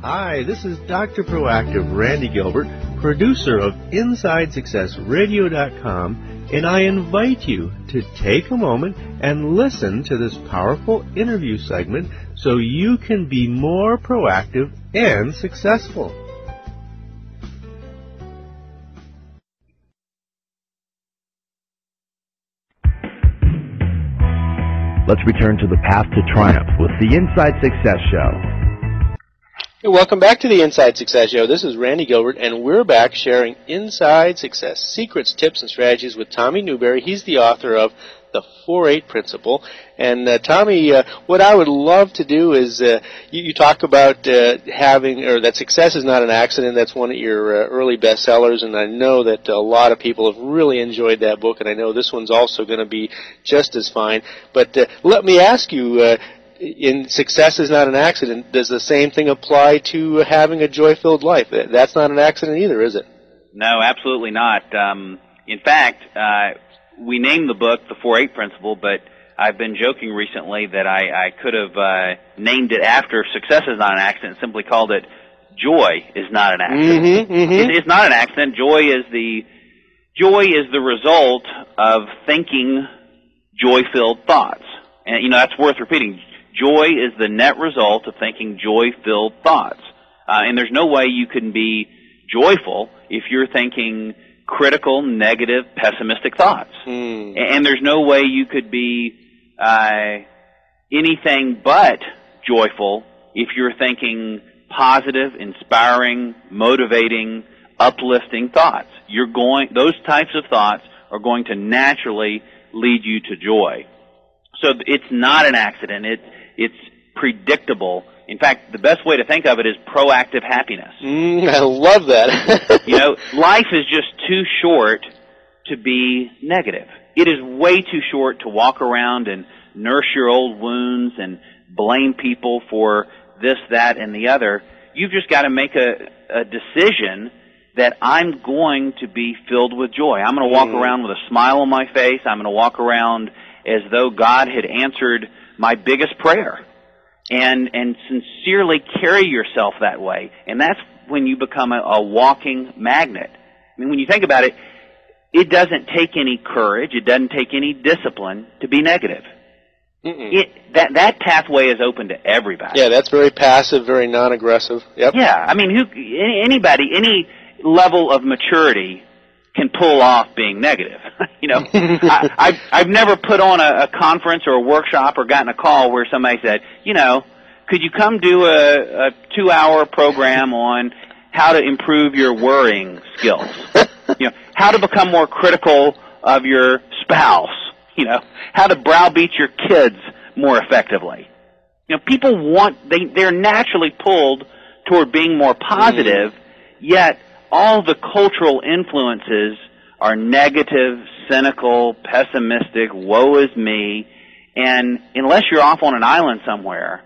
Hi, this is Dr. Proactive Randy Gilbert, producer of InsideSuccessRadio.com, and I invite you to take a moment and listen to this powerful interview segment so you can be more proactive and successful. Let's return to the path to triumph with the Inside Success Show. Hey, welcome back to the Inside Success Show. This is Randy Gilbert, and we're back sharing Inside Success secrets, tips, and strategies with Tommy Newberry. He's the author of The 4-8 Principle. And Tommy, what I would love to do is you talk about that success is not an accident. That's one of your early bestsellers, and I know that a lot of people have really enjoyed that book, and I know this one's also going to be just as fine. But let me ask you, in success is not an accident, does the same thing apply to having a joy-filled life? That's not an accident either, is it? No, absolutely not. In fact, we named the book The 4-8 Principle, but I've been joking recently that I could have named it after Success is not an accident, simply called it Joy is not an accident. It's not an accident. Joy is the result of thinking joy-filled thoughts. And, that's worth repeating. Joy is the net result of thinking joy-filled thoughts. And there's no way you can be joyful if you're thinking critical, negative, pessimistic thoughts. And there's no way you could be anything but joyful if you're thinking positive, inspiring, motivating, uplifting thoughts. Those types of thoughts are going to naturally lead you to joy. So it's not an accident. It's predictable. In fact, the best way to think of it is proactive happiness. I love that. Life is just too short to be negative. It is way too short to walk around and nurse your old wounds and blame people for this, that, and the other. You've just got to make a decision that I'm going to be filled with joy. I'm going to walk around with a smile on my face. I'm going to walk around as though God had answered my biggest prayer, and sincerely carry yourself that way. And that's when you become a walking magnet. I mean, when you think about it, it doesn't take any courage, it doesn't take any discipline to be negative. That pathway is open to everybody. Yeah, that's very passive, very non-aggressive. Yep. Yeah, I mean, anybody, any level of maturity can pull off being negative. I've never put on a conference or a workshop or gotten a call where somebody said, could you come do a 2-hour program on how to improve your worrying skills? How to become more critical of your spouse? How to browbeat your kids more effectively? People they're naturally pulled toward being more positive, yet all the cultural influences are negative, cynical, pessimistic, woe is me, and unless you're off on an island somewhere,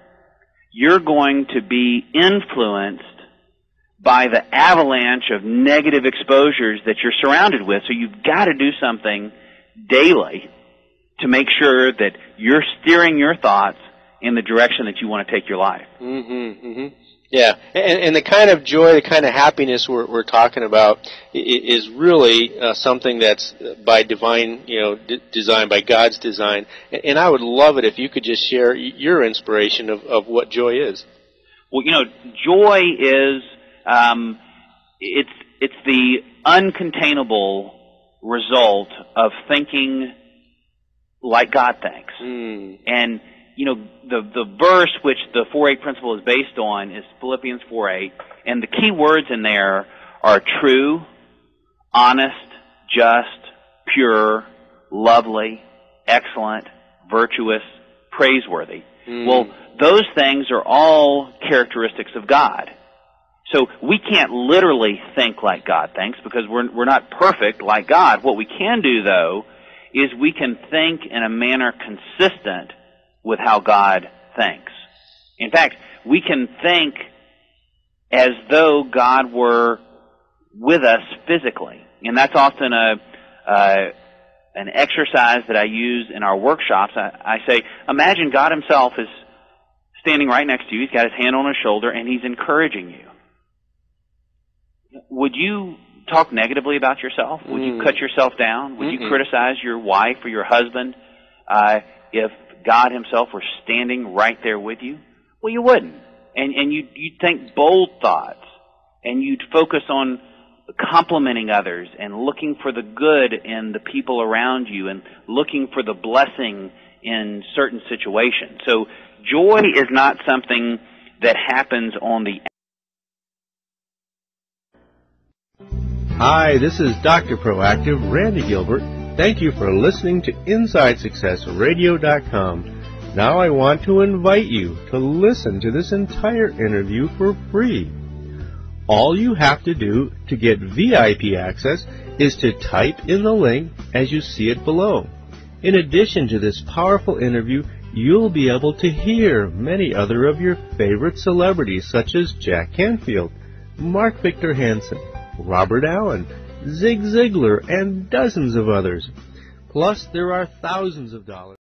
you're going to be influenced by the avalanche of negative exposures that you're surrounded with. So you've got to do something daily to make sure that you're steering your thoughts in the direction that you want to take your life. Yeah, and the kind of joy, the kind of happiness we're talking about is really something that's by divine, design, by God's design. And I would love it if you could just share your inspiration of what joy is. Well, joy is it's the uncontainable result of thinking like God thinks. And the verse which the 4-8 principle is based on is Philippians 4:8, and the key words in there are true, honest, just, pure, lovely, excellent, virtuous, praiseworthy. Well, those things are all characteristics of God. So we can't literally think like God thinks because we're not perfect like God. What we can do, though, is we can think in a manner consistent with how God thinks. In fact, we can think as though God were with us physically. And that's often an exercise that I use in our workshops. I say, imagine God himself is standing right next to you. He's got his hand on his shoulder, and he's encouraging you. Would you talk negatively about yourself? Would you cut yourself down? Would you criticize your wife or your husband if God himself were standing right there with you? Well, you wouldn't. And you'd think bold thoughts, and you'd focus on complimenting others and looking for the good in the people around you and looking for the blessing in certain situations. So joy is not something that happens on the... Hi, this is Dr. Proactive, Randy Gilbert. Thank you for listening to InsideSuccessRadio.com. Now I want to invite you to listen to this entire interview for free. All you have to do to get VIP access is to type in the link as you see it below. In addition to this powerful interview, you'll be able to hear many other of your favorite celebrities such as Jack Canfield, Mark Victor Hansen, Robert Allen, Zig Ziglar, and dozens of others. Plus, there are thousands of dollars.